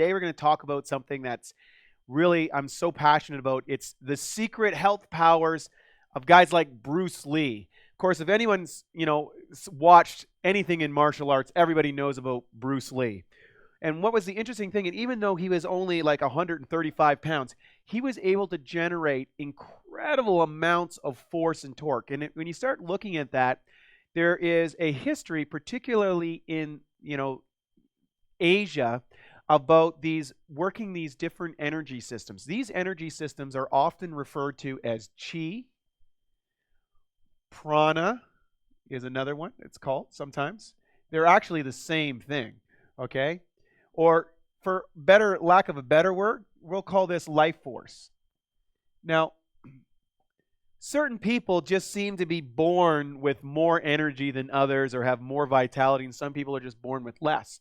Today we're going to talk about something that's really I'm so passionate about. It's the secret health powers of guys like Bruce Lee. Of course, if anyone's, watched anything in martial arts, everybody knows about Bruce Lee. And what was the interesting thing, and even though he was only like 135 pounds, he was able to generate incredible amounts of force and torque. And when you start looking at that, there is a history, particularly in, Asia, about these working these different energy systems. These energy systems are often referred to as chi. Prana is another one it's called sometimes. They're actually the same thing, okay? Or for lack of a better word, we'll call this life force. Now, certain people just seem to be born with more energy than others or have more vitality, and some people are just born with less.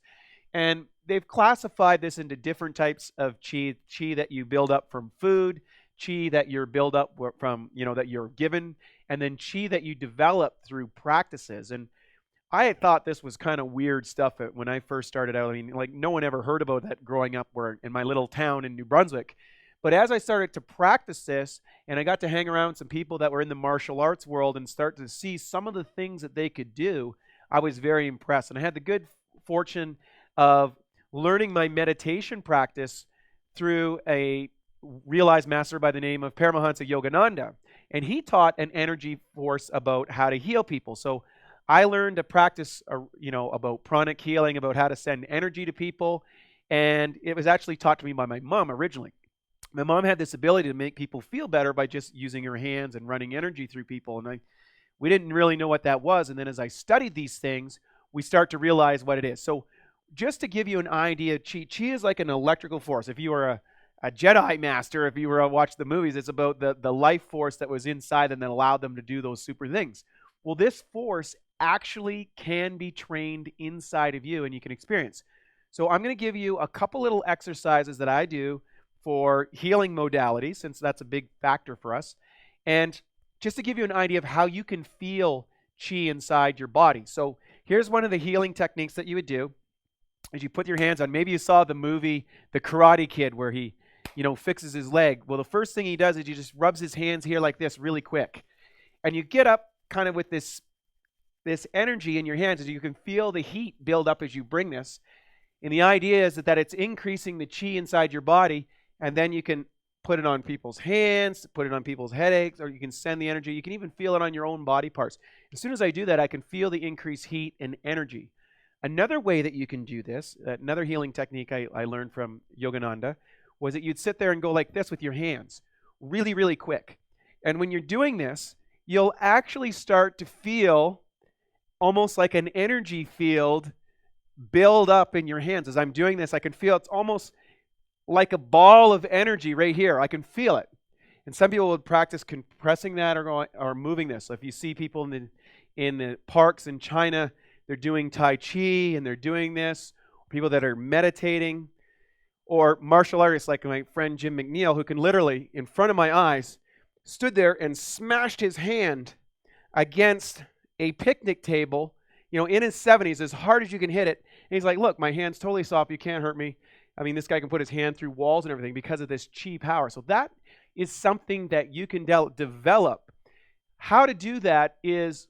And they've classified this into different types of chi that you build up from food, chi that you're build up from, that you're given, and then chi that you develop through practices. And I had thought this was kind of weird stuff when I first started out. I mean, like no one ever heard about that growing up in my little town in New Brunswick. But as I started to practice this, and I got to hang around some people that were in the martial arts world and start to see some of the things that they could do, I was very impressed. And I had the good fortune of learning my meditation practice through a realized master by the name of Paramahansa Yogananda. And he taught an energy force about how to heal people. So I learned to practice, about pranic healing, about how to send energy to people. And it was actually taught to me by my mom originally. My mom had this ability to make people feel better by just using her hands and running energy through people. And we didn't really know what that was. And then as I studied these things, we start to realize what it is. So just to give you an idea, chi is like an electrical force. If you were a Jedi master, if you were to watch the movies, it's about the life force that was inside them that allowed them to do those super things. Well, this force actually can be trained inside of you and you can experience. So I'm going to give you a couple little exercises that I do for healing modalities, since that's a big factor for us. And just to give you an idea of how you can feel chi inside your body. So here's one of the healing techniques that you would do. As you put your hands on, maybe you saw the movie The Karate Kid where he, fixes his leg. Well, the first thing he does is he just rubs his hands here like this really quick. And you get up kind of with this energy in your hands as you can feel the heat build up as you bring this. And the idea is that it's increasing the chi inside your body, and then you can put it on people's hands, put it on people's headaches, or you can send the energy. You can even feel it on your own body parts. As soon as I do that, I can feel the increased heat and energy. Another way that you can do this, another healing technique I learned from Yogananda, was that you'd sit there and go like this with your hands, really, really quick. And when you're doing this, you'll actually start to feel almost like an energy field build up in your hands. As I'm doing this, I can feel it's almost like a ball of energy right here. I can feel it. And some people would practice compressing that or moving this. So if you see people in the parks in China, they're doing Tai Chi and they're doing this. People that are meditating, or martial artists like my friend Jim McNeil, who can literally, in front of my eyes, stood there and smashed his hand against a picnic table, in his 70s, as hard as you can hit it. And he's like, look, my hand's totally soft. You can't hurt me. I mean, this guy can put his hand through walls and everything because of this chi power. So that is something that you can develop. How to do that is,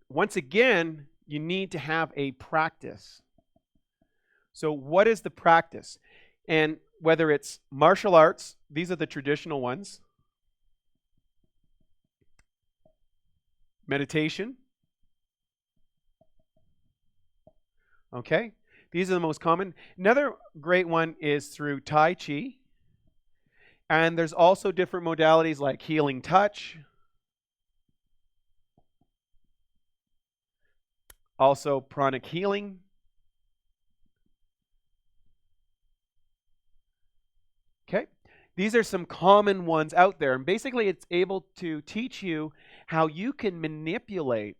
once again, you need to have a practice. So what is the practice? And whether it's martial arts, these are the traditional ones. Meditation. Okay, these are the most common. Another great one is through Tai Chi. And there's also different modalities like healing touch. Also pranic healing. Okay, these are some common ones out there. And basically it's able to teach you how you can manipulate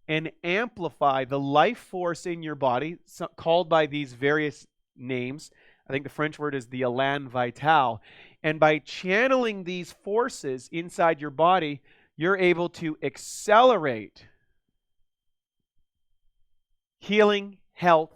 and amplify the life force in your body, called by these various names. I think the French word is the élan vital. And by channeling these forces inside your body, you're able to accelerate healing, health,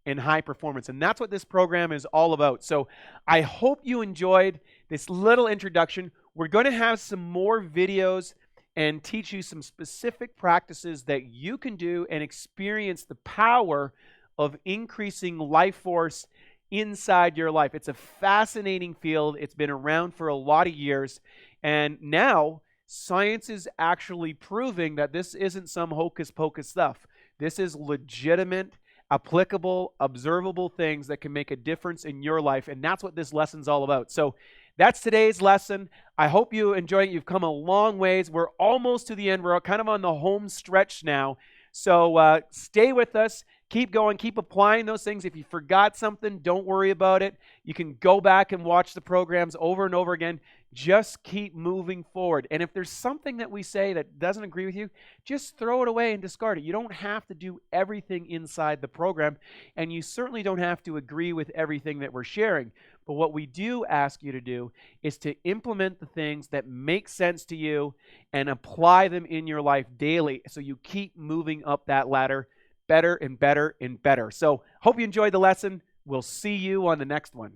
and high performance. And that's what this program is all about. So I hope you enjoyed this little introduction. We're going to have some more videos and teach you some specific practices that you can do and experience the power of increasing life force inside your life. It's a fascinating field. It's been around for a lot of years. And now science is actually proving that this isn't some hocus pocus stuff. This is legitimate, applicable, observable things that can make a difference in your life. And that's what this lesson's all about. So that's today's lesson. I hope you enjoyed it. You've come a long ways. We're almost to the end. We're kind of on the home stretch now. So stay with us. Keep going. Keep applying those things. If you forgot something, don't worry about it. You can go back and watch the programs over and over again. Just keep moving forward. And if there's something that we say that doesn't agree with you, just throw it away and discard it. You don't have to do everything inside the program, and you certainly don't have to agree with everything that we're sharing. But what we do ask you to do is to implement the things that make sense to you and apply them in your life daily so you keep moving up that ladder better and better and better. So hope you enjoyed the lesson. We'll see you on the next one.